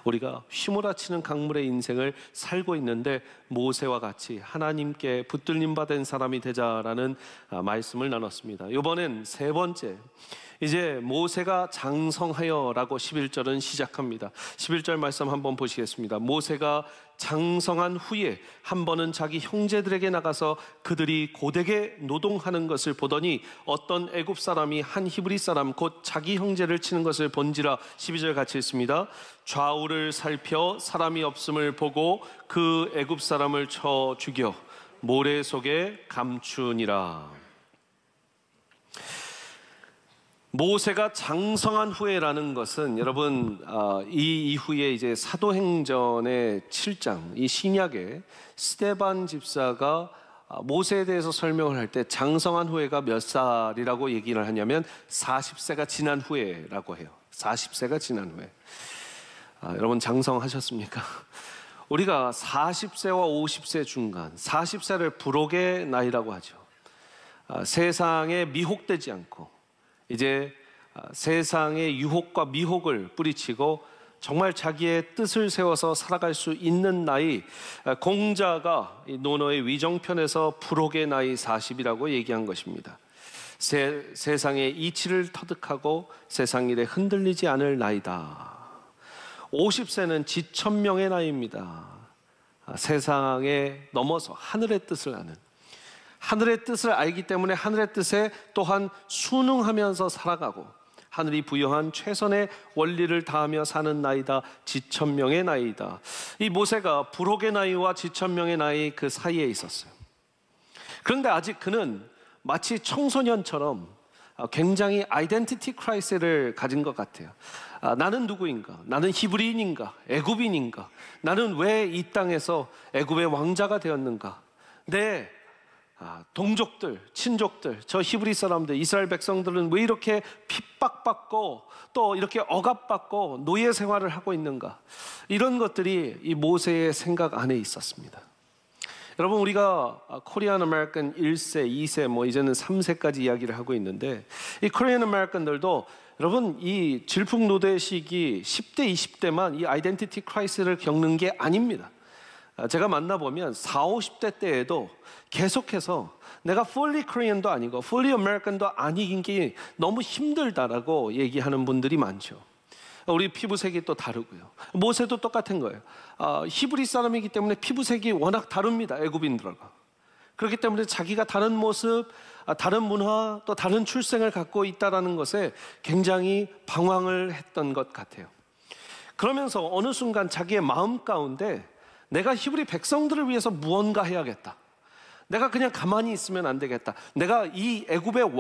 우리가 휘몰아치는 강물의 인생을 살고 있는데 모세와 같이 하나님께 붙들림 받은 사람이 되자라는 말씀을 나눴습니다. 이번엔 세 번째, 이제 모세가 장성하여라고 11절은 시작합니다. 11절 말씀 한번 보시겠습니다. 모세가 장성한 후에 한 번은 자기 형제들에게 나가서 그들이 고되게 노동하는 것을 보더니 어떤 애굽 사람이 한 히브리 사람 곧 자기 형제를 치는 것을 본지라. 12절 같이 읽습니다. 좌우를 살펴 사람이 없음을 보고 그 애굽 사람을 쳐 죽여 모래 속에 감추니라. 모세가 장성한 후에라는 것은 여러분 이 이후에 이제 사도행전의 7장 이 신약에 스데반 집사가 모세에 대해서 설명을 할 때 장성한 후에가 몇 살이라고 얘기를 하냐면 40세가 지난 후에라고 해요. 40세가 지난 후에. 여러분 장성하셨습니까? 우리가 40세와 50세 중간 40세를 부록의 나이라고 하죠. 세상에 미혹되지 않고 이제 세상의 유혹과 미혹을 뿌리치고 정말 자기의 뜻을 세워서 살아갈 수 있는 나이, 공자가 논어의 위정편에서 부록의 나이 40이라고 얘기한 것입니다. 세상의 이치를 터득하고 세상 일에 흔들리지 않을 나이다. 50세는 지천명의 나이입니다. 세상에 넘어서 하늘의 뜻을 아는, 하늘의 뜻을 알기 때문에 하늘의 뜻에 또한 순응하면서 살아가고 하늘이 부여한 최선의 원리를 다하며 사는 나이다. 지천명의 나이다. 이 모세가 부록의 나이와 지천명의 나이 그 사이에 있었어요. 그런데 아직 그는 마치 청소년처럼 굉장히 아이덴티티 크라이시스를 가진 것 같아요. 나는 누구인가? 나는 히브리인인가? 애굽인인가? 나는 왜 이 땅에서 애굽의 왕자가 되었는가? 내 동족들, 친족들, 저 히브리 사람들, 이스라엘 백성들은 왜 이렇게 핍박받고 또 이렇게 억압받고 노예 생활을 하고 있는가? 이런 것들이 이 모세의 생각 안에 있었습니다. 여러분, 우리가 코리안 아메리칸 1세, 2세, 뭐 이제는 3세까지 이야기를 하고 있는데 이 코리안 아메리칸들도 여러분 이 질풍노도의 시기 10대, 20대만 이 아이덴티티 크라이시스를 겪는 게 아닙니다. 제가 만나보면 40, 50대 때에도 계속해서 내가 fully Korean도 아니고 fully American도 아닌 게 너무 힘들다라고 얘기하는 분들이 많죠. 우리 피부색이 또 다르고요. 모세도 똑같은 거예요. 히브리 사람이기 때문에 피부색이 워낙 다릅니다. 애굽인들과. 그렇기 때문에 자기가 다른 모습, 다른 문화, 또 다른 출생을 갖고 있다는 것에 굉장히 방황을 했던 것 같아요. 그러면서 어느 순간 자기의 마음 가운데 내가 히브리 백성들을 위해서 무언가 해야겠다. 내가 그냥 가만히 있으면 안 되겠다. 내가 이 애굽의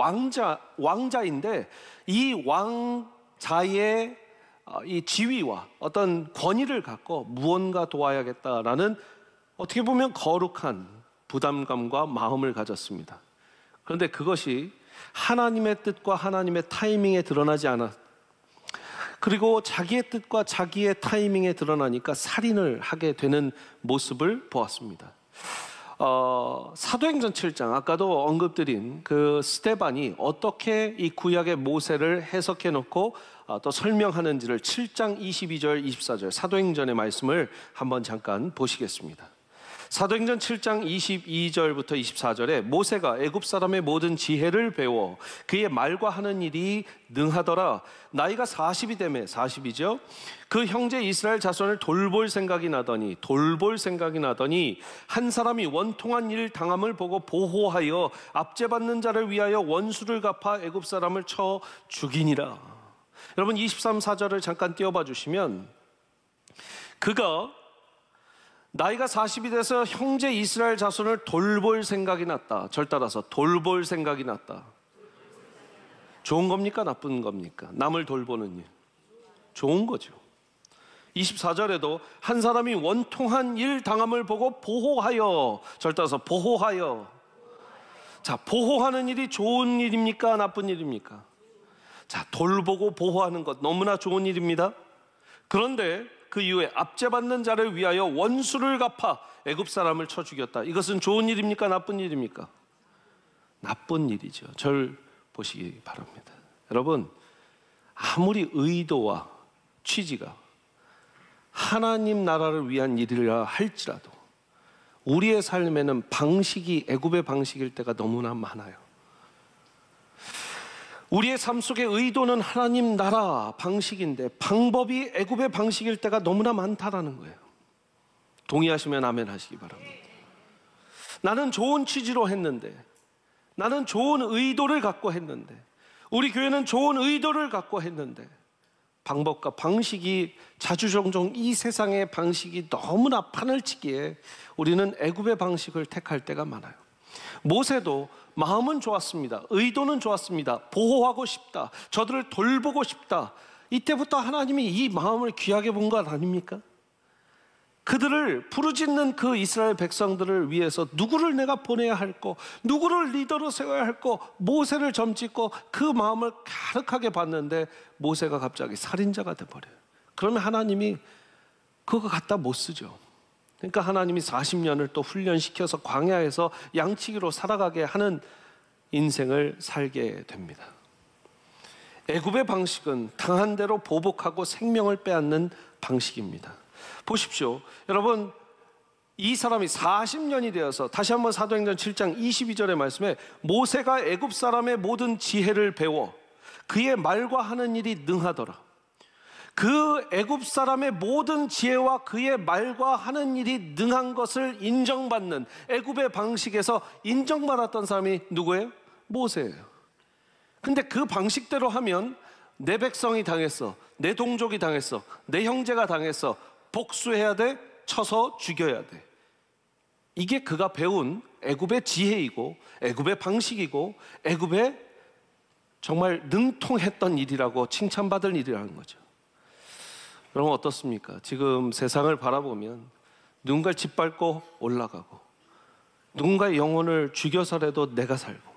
왕자인데 이 왕자의 이 지위와 어떤 권위를 갖고 무언가 도와야겠다라는 어떻게 보면 거룩한 부담감과 마음을 가졌습니다. 그런데 그것이 하나님의 뜻과 하나님의 타이밍에 드러나지 않았. 그리고 자기의 뜻과 자기의 타이밍에 드러나니까 살인을 하게 되는 모습을 보았습니다. 사도행전 7장, 아까도 언급드린 그 스데반이 어떻게 이 구약의 모세를 해석해 놓고 또 설명하는지를 7장 22절 24절 사도행전의 말씀을 한번 잠깐 보시겠습니다. 사도행전 7장 22절부터 24절에 모세가 애굽 사람의 모든 지혜를 배워 그의 말과 하는 일이 능하더라. 나이가 40이 되매 40이죠. 그 형제 이스라엘 자손을 돌볼 생각이 나더니 한 사람이 원통한 일 당함을 보고 보호하여 압제받는 자를 위하여 원수를 갚아 애굽 사람을 쳐 죽이니라. 여러분 23, 4절을 잠깐 띄워봐 주시면 그가 나이가 40이 돼서 형제 이스라엘 자손을 돌볼 생각이 났다. 절 따라서 돌볼 생각이 났다. 좋은 겁니까? 나쁜 겁니까? 남을 돌보는 일. 좋은 거죠. 24절에도 한 사람이 원통한 일 당함을 보고 보호하여, 절 따라서 보호하여. 자, 보호하는 일이 좋은 일입니까? 나쁜 일입니까? 자, 돌보고 보호하는 것 너무나 좋은 일입니다. 그런데 그 이후에 압제받는 자를 위하여 원수를 갚아 애굽 사람을 쳐 죽였다. 이것은 좋은 일입니까? 나쁜 일입니까? 나쁜 일이죠. 절 보시기 바랍니다. 여러분, 아무리 의도와 취지가 하나님 나라를 위한 일이라 할지라도 우리의 삶에는 방식이 애굽의 방식일 때가 너무나 많아요. 우리의 삶 속의 의도는 하나님 나라 방식인데 방법이 애굽의 방식일 때가 너무나 많다라는 거예요. 동의하시면 아멘 하시기 바랍니다. 나는 좋은 취지로 했는데, 나는 좋은 의도를 갖고 했는데, 우리 교회는 좋은 의도를 갖고 했는데 방법과 방식이 자주종종 이 세상의 방식이 너무나 판을 치기에 우리는 애굽의 방식을 택할 때가 많아요. 모세도 마음은 좋았습니다. 의도는 좋았습니다. 보호하고 싶다. 저들을 돌보고 싶다. 이때부터 하나님이 이 마음을 귀하게 본 것 아닙니까? 그들을 부르짖는 그 이스라엘 백성들을 위해서 누구를 내가 보내야 할거, 누구를 리더로 세워야 할거, 모세를 점찍고 그 마음을 가득하게 봤는데 모세가 갑자기 살인자가 돼버려요. 그러면 하나님이 그거 갖다 못 쓰죠. 그러니까 하나님이 40년을 또 훈련시켜서 광야에서 양치기로 살아가게 하는 인생을 살게 됩니다. 애굽의 방식은 당한 대로 보복하고 생명을 빼앗는 방식입니다. 보십시오. 여러분, 이 사람이 40년이 되어서 다시 한번 사도행전 7장 22절의 말씀에 모세가 애굽 사람의 모든 지혜를 배워 그의 말과 하는 일이 능하더라. 그 애굽 사람의 모든 지혜와 그의 말과 하는 일이 능한 것을 인정받는 애굽의 방식에서 인정받았던 사람이 누구예요? 모세예요. 근데 그 방식대로 하면 내 백성이 당했어, 내 동족이 당했어, 내 형제가 당했어, 복수해야 돼, 쳐서 죽여야 돼. 이게 그가 배운 애굽의 지혜이고 애굽의 방식이고 애굽의 정말 능통했던 일이라고 칭찬받을 일이라는 거죠. 여러분 어떻습니까? 지금 세상을 바라보면 누군가를 짓밟고 올라가고 누군가의 영혼을 죽여서라도 내가 살고,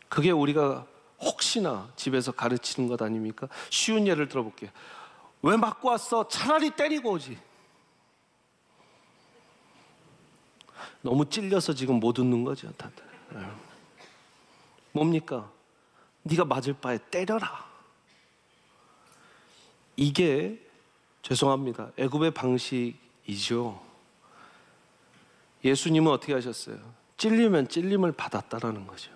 그게 우리가 혹시나 집에서 가르치는 것 아닙니까? 쉬운 예를 들어볼게요. 왜 맞고 왔어? 차라리 때리고 오지. 너무 찔려서 지금 못 웃는 거죠, 다들. 뭡니까? 네가 맞을 바에 때려라. 이게 죄송합니다, 애굽의 방식이죠. 예수님은 어떻게 하셨어요? 찔리면 찔림을 받았다라는 거죠.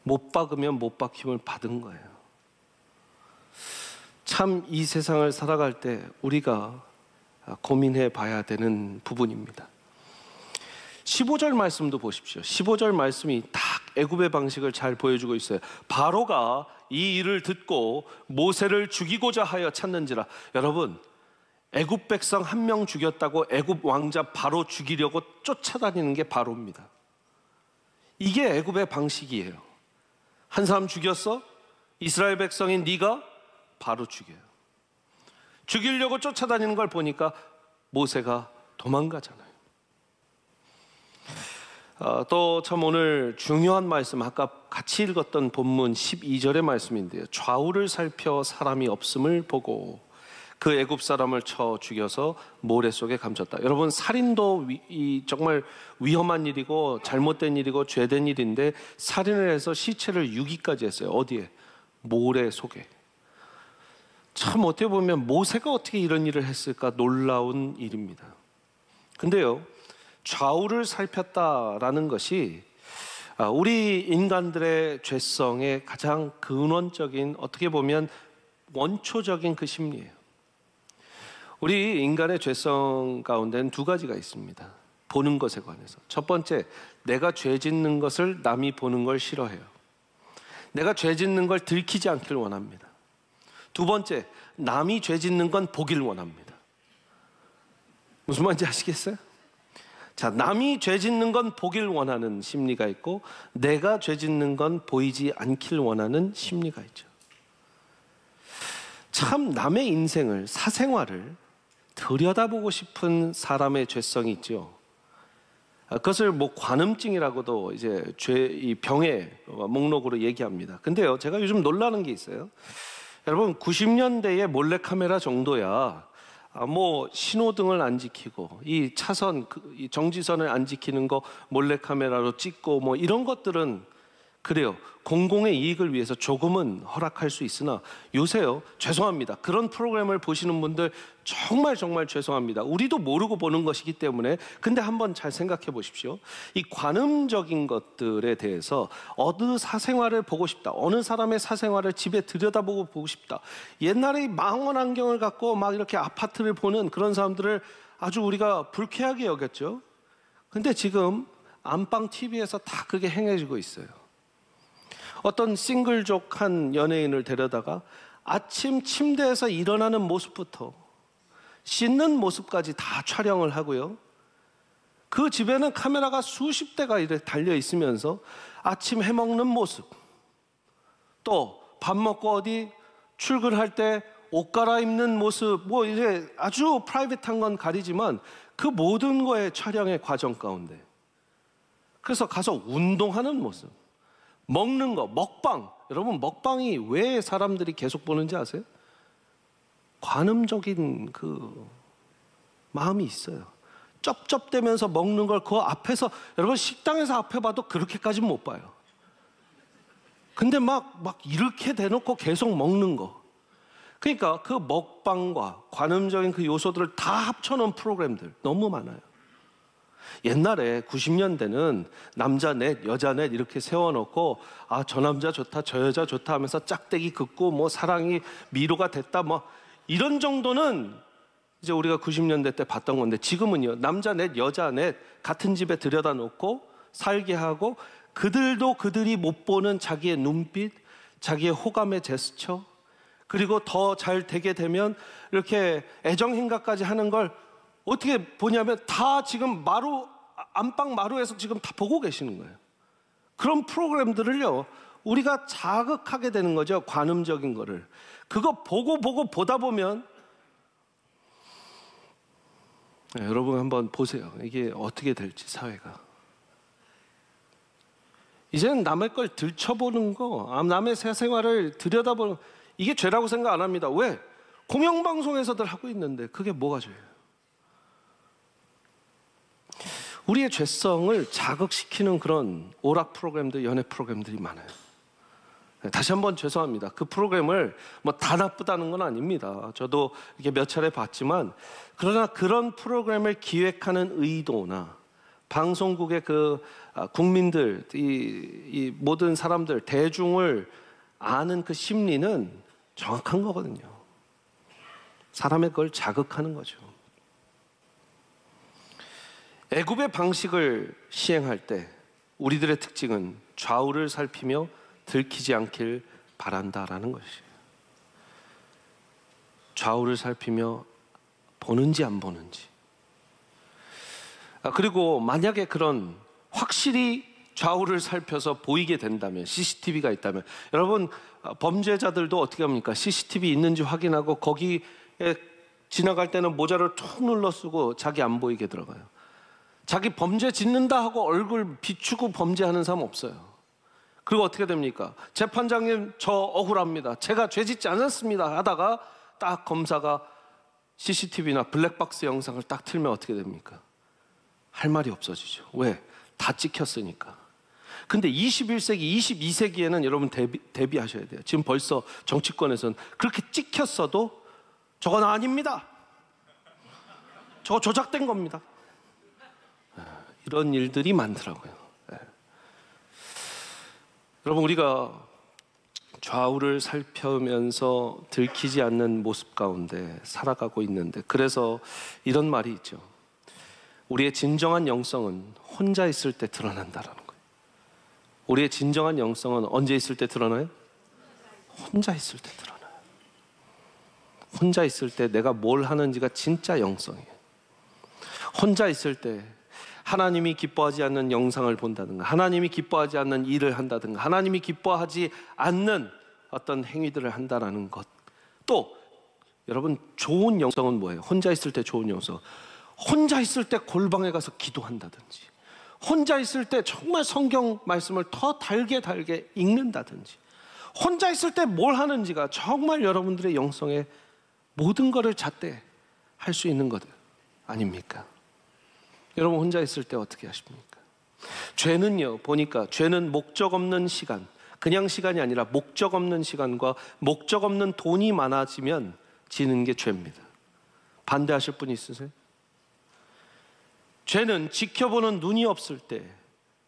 못 박으면 못 박힘을 받은 거예요. 참 이 세상을 살아갈 때 우리가 고민해 봐야 되는 부분입니다. 15절 말씀도 보십시오. 15절 말씀이 딱 애굽의 방식을 잘 보여주고 있어요. 바로가 이 일을 듣고 모세를 죽이고자 하여 찾는지라. 여러분, 애굽 백성 한 명 죽였다고 애굽 왕자 바로 죽이려고 쫓아다니는 게 바로입니다. 이게 애굽의 방식이에요. 한 사람 죽였어? 이스라엘 백성인 네가 바로 죽여요. 죽이려고 쫓아다니는 걸 보니까 모세가 도망가잖아요. 또 참 오늘 중요한 말씀, 아까 같이 읽었던 본문 12절의 말씀인데요. 좌우를 살펴 사람이 없음을 보고 그 애굽 사람을 쳐 죽여서 모래 속에 감췄다. 여러분, 살인도 정말 위험한 일이고 잘못된 일이고 죄된 일인데 살인을 해서 시체를 유기까지 했어요. 어디에? 모래 속에. 참 어떻게 보면 모세가 어떻게 이런 일을 했을까 놀라운 일입니다. 근데요, 좌우를 살폈다라는 것이 우리 인간들의 죄성의 가장 근원적인, 어떻게 보면 원초적인 그 심리예요. 우리 인간의 죄성 가운데는 두 가지가 있습니다. 보는 것에 관해서. 첫 번째, 내가 죄 짓는 것을 남이 보는 걸 싫어해요. 내가 죄 짓는 걸 들키지 않길 원합니다. 두 번째, 남이 죄 짓는 건 보길 원합니다. 무슨 말인지 아시겠어요? 자, 남이 죄 짓는 건 보길 원하는 심리가 있고 내가 죄 짓는 건 보이지 않길 원하는 심리가 있죠. 참 남의 인생을, 사생활을 들여다보고 싶은 사람의 죄성이 있죠. 그것을 뭐 관음증이라고도 이제 이 병의 목록으로 얘기합니다. 근데요, 제가 요즘 놀라는 게 있어요. 여러분, 90년대의 몰래카메라 정도야 뭐 신호등을 안 지키고 이 차선, 이 정지선을 안 지키는 거 몰래카메라로 찍고 뭐 이런 것들은 그래요. 공공의 이익을 위해서 조금은 허락할 수 있으나 요새요, 죄송합니다. 그런 프로그램을 보시는 분들 정말 죄송합니다. 우리도 모르고 보는 것이기 때문에. 근데 한번 잘 생각해 보십시오. 이 관음적인 것들에 대해서 어느 사생활을 보고 싶다, 어느 사람의 사생활을 집에 들여다보고 보고 싶다, 옛날에 이 망원 안경을 갖고 막 이렇게 아파트를 보는 그런 사람들을 아주 우리가 불쾌하게 여겼죠. 근데 지금 안방 TV에서 다 그게 행해지고 있어요. 어떤 싱글족 한 연예인을 데려다가 아침 침대에서 일어나는 모습부터 씻는 모습까지 다 촬영을 하고요. 그 집에는 카메라가 수십 대가 이렇게 달려 있으면서 아침 해먹는 모습, 또 밥 먹고 어디 출근할 때 옷 갈아입는 모습, 뭐 이제 아주 프라이빗한 건 가리지만 그 모든 거의 촬영의 과정 가운데, 그래서 가서 운동하는 모습, 먹는 거, 먹방. 여러분, 먹방이 왜 사람들이 계속 보는지 아세요? 관음적인 그 마음이 있어요. 쩝쩝대면서 먹는 걸 그 앞에서, 여러분 식당에서 앞에 봐도 그렇게까지는 못 봐요. 근데 막 이렇게 대놓고 계속 먹는 거. 그러니까 그 먹방과 관음적인 그 요소들을 다 합쳐놓은 프로그램들 너무 많아요. 옛날에 90년대는 남자 넷, 여자 넷 이렇게 세워놓고 아, 저 남자 좋다, 저 여자 좋다 하면서 짝대기 긋고 뭐 사랑이 미로가 됐다 뭐 이런 정도는 이제 우리가 90년대 때 봤던 건데, 지금은요, 남자 넷, 여자 넷 같은 집에 들여다 놓고 살게 하고 그들도 그들이 못 보는 자기의 눈빛, 자기의 호감의 제스처, 그리고 더 잘 되게 되면 이렇게 애정 행가까지 하는 걸 어떻게 보냐면 다 지금 안방 마루에서 지금 다 보고 계시는 거예요. 그런 프로그램들을요, 우리가 자극하게 되는 거죠. 관음적인 거를. 그거 보고 보다 보면 여러분 한번 보세요. 이게 어떻게 될지, 사회가. 이제는 남의 걸 들춰보는 거, 남의 사생활을 들여다보는, 이게 죄라고 생각 안 합니다. 왜? 공영방송에서들 하고 있는데 그게 뭐가 죄예요? 우리의 죄성을 자극시키는 그런 오락 프로그램들, 연애 프로그램들이 많아요. 다시 한번 죄송합니다. 그 프로그램을 뭐 다 나쁘다는 건 아닙니다. 저도 이렇게 몇 차례 봤지만, 그러나 그런 프로그램을 기획하는 의도나 방송국의 그 국민들, 이 모든 사람들, 대중을 아는 그 심리는 정확한 거거든요. 사람의 그걸 자극하는 거죠. 애굽의 방식을 시행할 때 우리들의 특징은 좌우를 살피며 들키지 않길 바란다라는 것이에요. 좌우를 살피며 보는지 안 보는지. 그리고 만약에 그런 확실히 좌우를 살펴서 보이게 된다면, CCTV가 있다면, 여러분 범죄자들도 어떻게 합니까? CCTV 있는지 확인하고 거기에 지나갈 때는 모자를 툭 눌러 쓰고 자기 안 보이게 들어가요. 자기 범죄 짓는다 하고 얼굴 비추고 범죄하는 사람 없어요. 그리고 어떻게 됩니까? 재판장님, 저 억울합니다, 제가 죄 짓지 않았습니다 하다가 딱 검사가 CCTV나 블랙박스 영상을 딱 틀면 어떻게 됩니까? 할 말이 없어지죠. 왜? 다 찍혔으니까. 근데 21세기, 22세기에는 여러분 대비하셔야 돼요. 지금 벌써 정치권에서는 그렇게 찍혔어도 저건 아닙니다, 저거 조작된 겁니다, 이런 일들이 많더라고요. 여러분, 우리가 좌우를 살펴면서 들키지 않는 모습 가운데 살아가고 있는데, 그래서 이런 말이 있죠. 우리의 진정한 영성은 혼자 있을 때 드러난다라는 거예요. 우리의 진정한 영성은 언제 있을 때 드러나요? 혼자 있을 때 드러나요. 혼자 있을 때 내가 뭘 하는지가 진짜 영성이에요. 혼자 있을 때 하나님이 기뻐하지 않는 영상을 본다든가, 하나님이 기뻐하지 않는 일을 한다든가, 하나님이 기뻐하지 않는 어떤 행위들을 한다라는 것. 또 여러분, 좋은 영성은 뭐예요? 혼자 있을 때 좋은 영성, 혼자 있을 때 골방에 가서 기도한다든지, 혼자 있을 때 정말 성경 말씀을 더 달게 읽는다든지, 혼자 있을 때 뭘 하는지가 정말 여러분들의 영성의 모든 것을 잣대 할 수 있는 것 아닙니까? 여러분 혼자 있을 때 어떻게 하십니까? 죄는요, 보니까 죄는 목적 없는 시간, 그냥 시간이 아니라 목적 없는 시간과 목적 없는 돈이 많아지면 지는 게 죄입니다. 반대하실 분 있으세요? 죄는 지켜보는 눈이 없을 때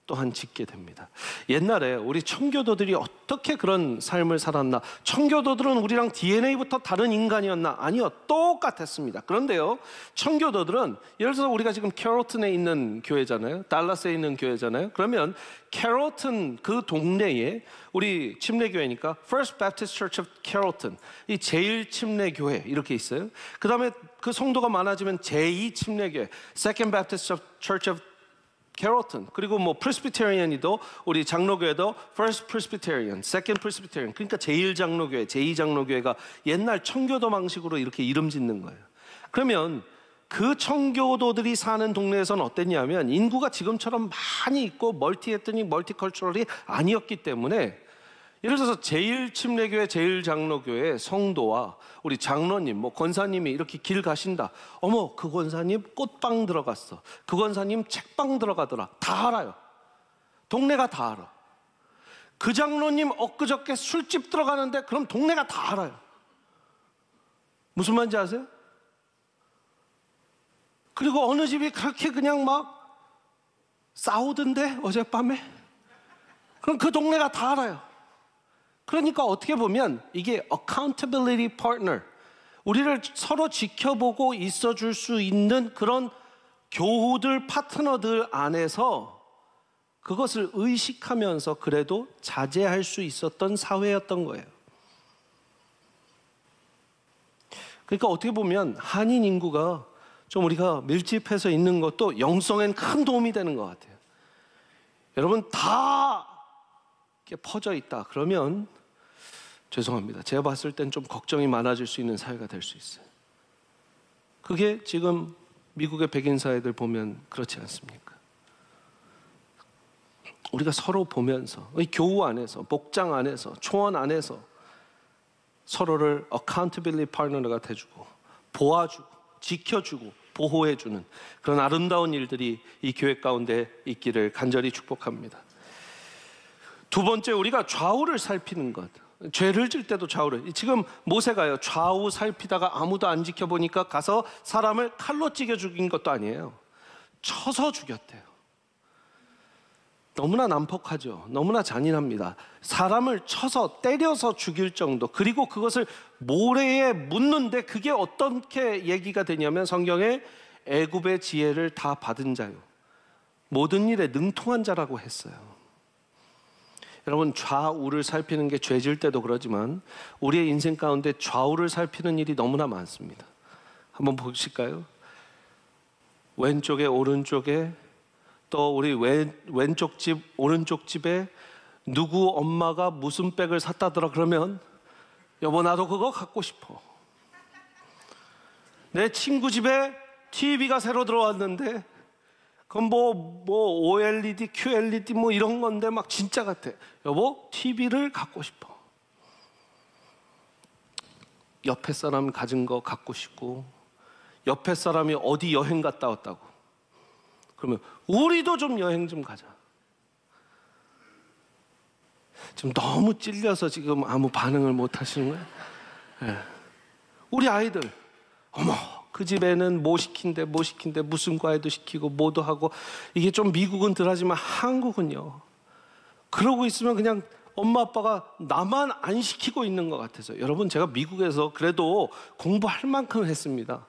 또한 짓게 됩니다. 옛날에 우리 청교도들이 어떻게 그런 삶을 살았나? 청교도들은 우리랑 DNA부터 다른 인간이었나? 아니요, 똑같았습니다. 그런데요, 청교도들은 예를 들어서 우리가 지금 캐롤턴에 있는 교회잖아요, 달라스에 있는 교회잖아요. 그러면 캐롤턴 그 동네에 우리 침례교회니까 First Baptist Church of Carrollton, 이 제일 침례교회 이렇게 있어요. 그 다음에 그 성도가 많아지면 제2 침례교회 Second Baptist Church of 캐롤턴, 그리고 뭐 프레스비테리언이도 우리 장로교회도 First Presbyterian, Second Presbyterian, 그러니까 제1장로교회, 제2장로교회가 옛날 청교도 방식으로 이렇게 이름 짓는 거예요. 그러면 그 청교도들이 사는 동네에서는 어땠냐면 인구가 지금처럼 많이 있고 멀티에트닉, 멀티컬처럴이 아니었기 때문에 예를 들어서 제1침례교회, 제1장로교회 성도와 우리 장로님, 뭐 권사님이 이렇게 길 가신다. 어머, 그 권사님 꽃방 들어갔어. 그 권사님 책방 들어가더라. 다 알아요. 동네가 다 알아. 그 장로님 엊그저께 술집 들어가는데 그럼 동네가 다 알아요. 무슨 말인지 아세요? 그리고 어느 집이 그렇게 그냥 막 싸우던데 어젯밤에? 그럼 그 동네가 다 알아요. 그러니까 어떻게 보면 이게 accountability partner, 우리를 서로 지켜보고 있어줄 수 있는 그런 교우들, 파트너들 안에서 그것을 의식하면서 그래도 자제할 수 있었던 사회였던 거예요. 그러니까 어떻게 보면 한인 인구가 좀 우리가 밀집해서 있는 것도 영성엔 큰 도움이 되는 것 같아요. 여러분 다 이렇게 퍼져 있다 그러면 죄송합니다. 제가 봤을 땐 좀 걱정이 많아질 수 있는 사회가 될 수 있어요. 그게 지금 미국의 백인 사회들 보면 그렇지 않습니까? 우리가 서로 보면서 교우 안에서, 목장 안에서, 초원 안에서 서로를 accountability partner가 돼주고 도와주고 지켜주고 보호해주는 그런 아름다운 일들이 이 교회 가운데 있기를 간절히 축복합니다. 두 번째, 우리가 좌우를 살피는 것. 죄를 질 때도 좌우를. 지금 모세가요, 좌우 살피다가 아무도 안 지켜보니까 가서 사람을 칼로 찌겨 죽인 것도 아니에요. 쳐서 죽였대요. 너무나 난폭하죠. 너무나 잔인합니다. 사람을 쳐서 때려서 죽일 정도. 그리고 그것을 모래에 묻는데 그게 어떻게 얘기가 되냐면 성경에 애굽의 지혜를 다 받은 자요, 모든 일에 능통한 자라고 했어요. 여러분, 좌우를 살피는 게 죄질 때도 그러지만 우리의 인생 가운데 좌우를 살피는 일이 너무나 많습니다. 한번 보실까요? 왼쪽에, 오른쪽에, 또 우리 왼쪽 집, 오른쪽 집에 누구 엄마가 무슨 백을 샀다더라 그러면 여보 나도 그거 갖고 싶어. 내 친구 집에 TV가 새로 들어왔는데 그건 뭐 OLED, QLED 뭐 이런 건데 막 진짜 같아. 여보, TV를 갖고 싶어. 옆에 사람 가진 거 갖고 싶고, 옆에 사람이 어디 여행 갔다 왔다고. 그러면 우리도 좀 여행 좀 가자. 지금 너무 찔려서 지금 아무 반응을 못 하시는 거예요? 네. 우리 아이들, 어머, 그 집에는 뭐 시킨대 무슨 과외도 시키고 뭐도 하고. 이게 좀 미국은 덜하지만 한국은요, 그러고 있으면 그냥 엄마 아빠가 나만 안 시키고 있는 것 같아서. 여러분, 제가 미국에서 그래도 공부할 만큼 했습니다.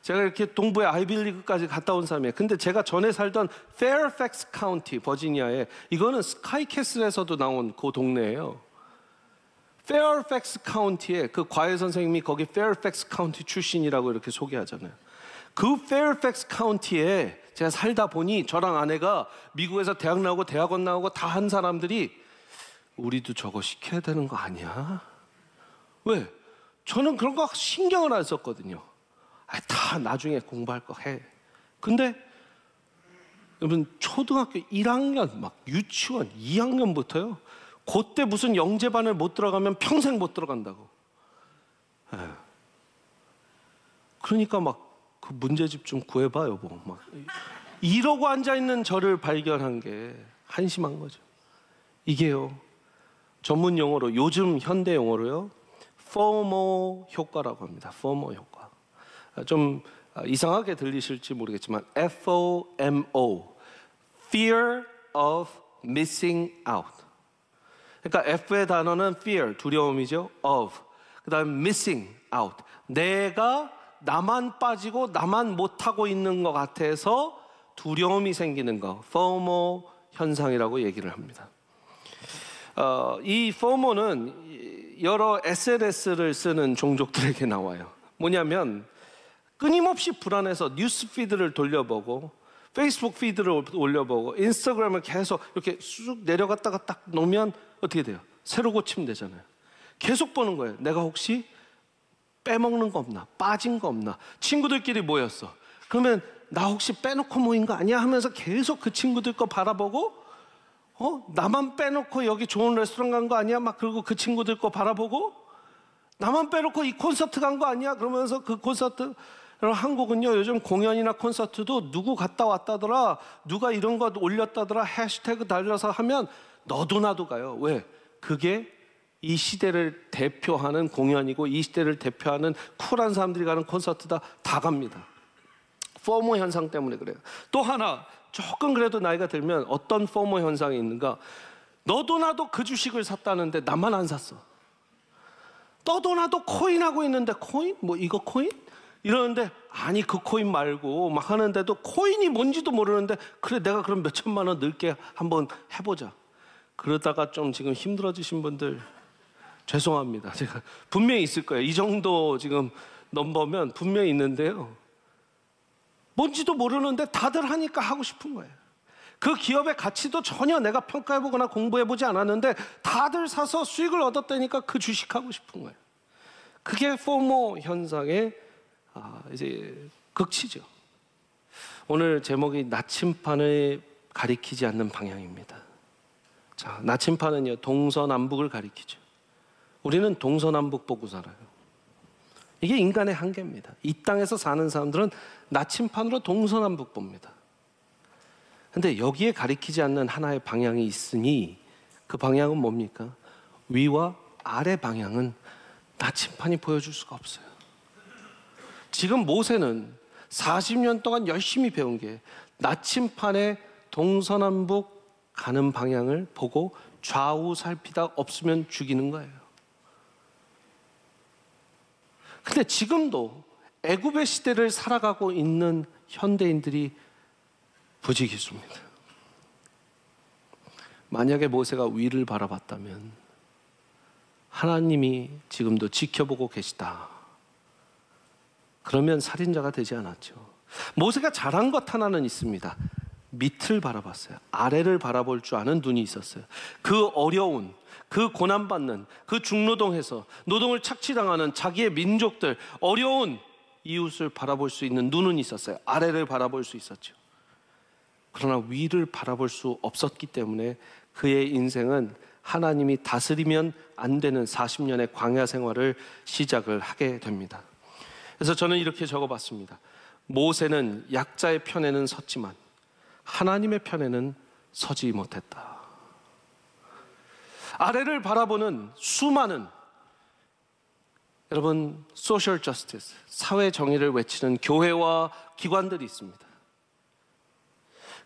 제가 이렇게 동부의 아이빌리그까지 갔다 온 사람이에요. 근데 제가 전에 살던 페어팩스 카운티, 버지니아에, 이거는 스카이캐슬에서도 나온 그 동네예요. 페어팩스 카운티에 그 과외 선생님이 거기 페어팩스 카운티 출신이라고 이렇게 소개하잖아요. 그 페어팩스 카운티에 제가 살다 보니 저랑 아내가 미국에서 대학 나오고 대학원 나오고 다 한 사람들이 우리도 저거 시켜야 되는 거 아니야? 왜? 저는 그런 거 신경을 안 썼거든요. 다 나중에 공부할 거 해. 근데 여러분, 초등학교 1학년, 막 유치원 2학년부터요, 그때 무슨 영재반을 못 들어가면 평생 못 들어간다고. 그러니까 막 그 문제집 좀 구해봐 여보. 막 이러고 앉아있는 저를 발견한 게 한심한 거죠. 이게요, 전문 용어로, 요즘 현대 용어로요, FOMO 효과라고 합니다. FOMO 효과. 좀 이상하게 들리실지 모르겠지만 FOMO, Fear of Missing Out. 그러니까 F의 단어는 fear, 두려움이죠. of, 그 다음에 missing out, 내가 나만 빠지고 나만 못하고 있는 것 같아서 두려움이 생기는 거, FOMO 현상이라고 얘기를 합니다. 이 FOMO는 여러 SNS를 쓰는 종족들에게 나와요. 뭐냐면 끊임없이 불안해서 뉴스 피드를 돌려보고 페이스북 피드를 올려보고 인스타그램을 계속 이렇게 쑥 내려갔다가 딱 놓으면 어떻게 돼요? 새로 고치면 되잖아요. 계속 보는 거예요. 내가 혹시 빼먹는 거 없나? 빠진 거 없나? 친구들끼리 모였어. 그러면 나 혹시 빼놓고 모인 거 아니야? 하면서 계속 그 친구들 거 바라보고 나만 빼놓고 여기 좋은 레스토랑 간 거 아니야? 막 그리고 그 친구들 거 바라보고 나만 빼놓고 이 콘서트 간 거 아니야? 그러면서 그 콘서트, 한국은요 요즘 공연이나 콘서트도 누구 갔다 왔다더라, 누가 이런 거 올렸다더라 해시태그 달려서 하면 너도 나도 가요. 왜? 그게 이 시대를 대표하는 공연이고 이 시대를 대표하는 쿨한 사람들이 가는 콘서트다. 다 갑니다. 포모 현상 때문에 그래요. 또 하나, 조금 그래도 나이가 들면 어떤 포모 현상이 있는가? 너도 나도 그 주식을 샀다는데 나만 안 샀어. 너도 나도 코인 하고 있는데 코인? 뭐 이거 코인? 이러는데 아니 그 코인 말고 막 하는데도 코인이 뭔지도 모르는데 그래 내가 그럼 몇 천만 원 넣을게, 한번 해보자. 그러다가 좀 지금 힘들어지신 분들 죄송합니다. 제가 분명히 있을 거예요. 이 정도 지금 넘버면 분명히 있는데요, 뭔지도 모르는데 다들 하니까 하고 싶은 거예요. 그 기업의 가치도 전혀 내가 평가해보거나 공부해보지 않았는데 다들 사서 수익을 얻었다니까 그 주식하고 싶은 거예요. 그게 포모 현상의 이제 극치죠. 오늘 제목이 나침판을 가리키지 않는 방향입니다. 자, 나침판은요 동서남북을 가리키죠. 우리는 동서남북 보고 살아요. 이게 인간의 한계입니다. 이 땅에서 사는 사람들은 나침판으로 동서남북 봅니다. 근데 여기에 가리키지 않는 하나의 방향이 있으니 그 방향은 뭡니까? 위와 아래 방향은 나침판이 보여줄 수가 없어요. 지금 모세는 40년 동안 열심히 배운 게 나침판의 동서남북 가는 방향을 보고 좌우 살피다 없으면 죽이는 거예요. 근데 지금도 애굽의 시대를 살아가고 있는 현대인들이 부지기수입니다. 만약에 모세가 위를 바라봤다면 하나님이 지금도 지켜보고 계시다, 그러면 살인자가 되지 않았죠. 모세가 잘한 것 하나는 있습니다. 밑을 바라봤어요. 아래를 바라볼 줄 아는 눈이 있었어요. 그 어려운, 그 고난받는, 그 중노동해서 노동을 착취당하는 자기의 민족들, 어려운 이웃을 바라볼 수 있는 눈은 있었어요. 아래를 바라볼 수 있었죠. 그러나 위를 바라볼 수 없었기 때문에 그의 인생은 하나님이 다스리면 안 되는 40년의 광야 생활을 시작을 하게 됩니다. 그래서 저는 이렇게 적어봤습니다. 모세는 약자의 편에는 섰지만 하나님의 편에는 서지 못했다. 아래를 바라보는 수많은, 여러분, 소셜 저스티스, 사회 정의를 외치는 교회와 기관들이 있습니다.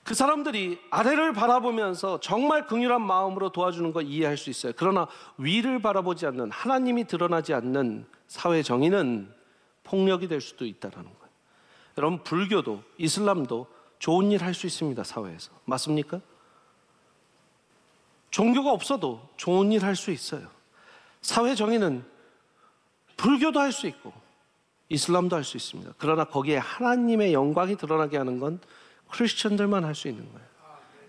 그 사람들이 아래를 바라보면서 정말 긍휼한 마음으로 도와주는 거 이해할 수 있어요. 그러나 위를 바라보지 않는, 하나님이 드러나지 않는 사회 정의는 폭력이 될 수도 있다는 거예요. 여러분, 불교도 이슬람도 좋은 일 할 수 있습니다. 사회에서. 맞습니까? 종교가 없어도 좋은 일 할 수 있어요. 사회 정의는 불교도 할 수 있고 이슬람도 할 수 있습니다. 그러나 거기에 하나님의 영광이 드러나게 하는 건 크리스천들만 할 수 있는 거예요.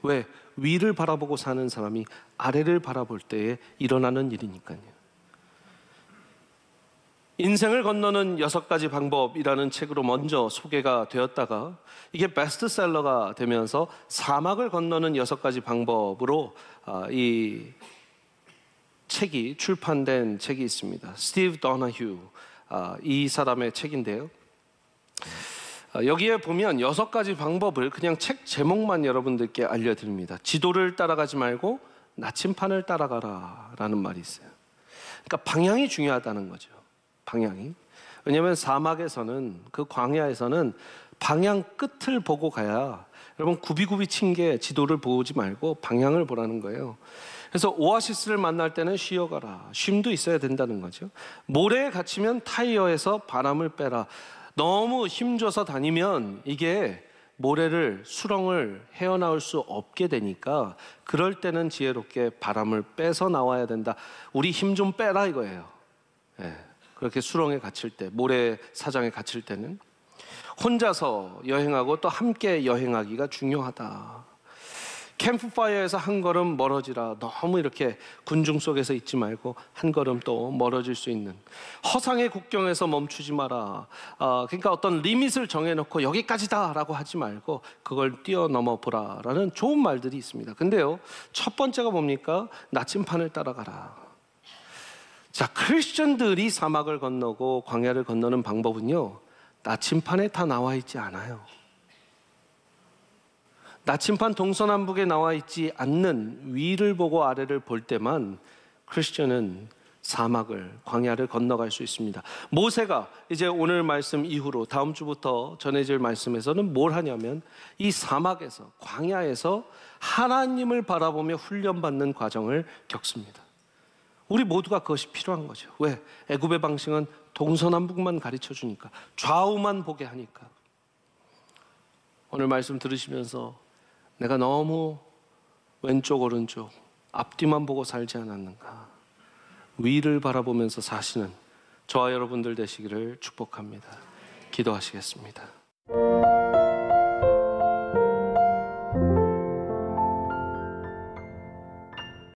왜? 위를 바라보고 사는 사람이 아래를 바라볼 때에 일어나는 일이니까요. 인생을 건너는 6가지 방법이라는 책으로 먼저 소개가 되었다가 이게 베스트셀러가 되면서 사막을 건너는 6가지 방법으로 이 책이 출판된 책이 있습니다. 스티브 도나휴, 이 사람의 책인데요. 여기에 보면 6가지 방법을 그냥 책 제목만 여러분들께 알려드립니다. 지도를 따라가지 말고 나침판을 따라가라 라는 말이 있어요. 그러니까 방향이 중요하다는 거죠. 방향이. 왜냐하면 사막에서는, 그 광야에서는 방향 끝을 보고 가야, 여러분 굽이굽이 친 게 지도를 보지 말고 방향을 보라는 거예요. 그래서 오아시스를 만날 때는 쉬어가라. 쉼도 있어야 된다는 거죠. 모래에 갇히면 타이어에서 바람을 빼라. 너무 힘줘서 다니면 이게 모래를, 수렁을 헤어나올 수 없게 되니까 그럴 때는 지혜롭게 바람을 빼서 나와야 된다. 우리 힘 좀 빼라 이거예요. 네. 그렇게 수렁에 갇힐 때, 모래 사장에 갇힐 때는 혼자서 여행하고 또 함께 여행하기가 중요하다. 캠프파이어에서 한 걸음 멀어지라. 너무 이렇게 군중 속에서 있지 말고 한 걸음 또 멀어질 수 있는. 허상의 국경에서 멈추지 마라. 그러니까 어떤 리밋을 정해놓고 여기까지다라고 하지 말고 그걸 뛰어넘어 보라라는 좋은 말들이 있습니다. 근데요, 첫 번째가 뭡니까? 나침판을 따라가라. 자, 크리스천들이 사막을 건너고 광야를 건너는 방법은요, 나침판에 다 나와 있지 않아요. 나침판 동서남북에 나와 있지 않는 위를 보고 아래를 볼 때만 크리스천은 사막을, 광야를 건너갈 수 있습니다. 모세가 이제 오늘 말씀 이후로 다음 주부터 전해질 말씀에서는 뭘 하냐면 이 사막에서, 광야에서 하나님을 바라보며 훈련받는 과정을 겪습니다. 우리 모두가 그것이 필요한 거죠. 왜? 애굽의 방식은 동서남북만 가르쳐 주니까, 좌우만 보게 하니까. 오늘 말씀 들으시면서 내가 너무 왼쪽 오른쪽 앞뒤만 보고 살지 않았는가, 위를 바라보면서 사시는 저와 여러분들 되시기를 축복합니다. 기도하시겠습니다.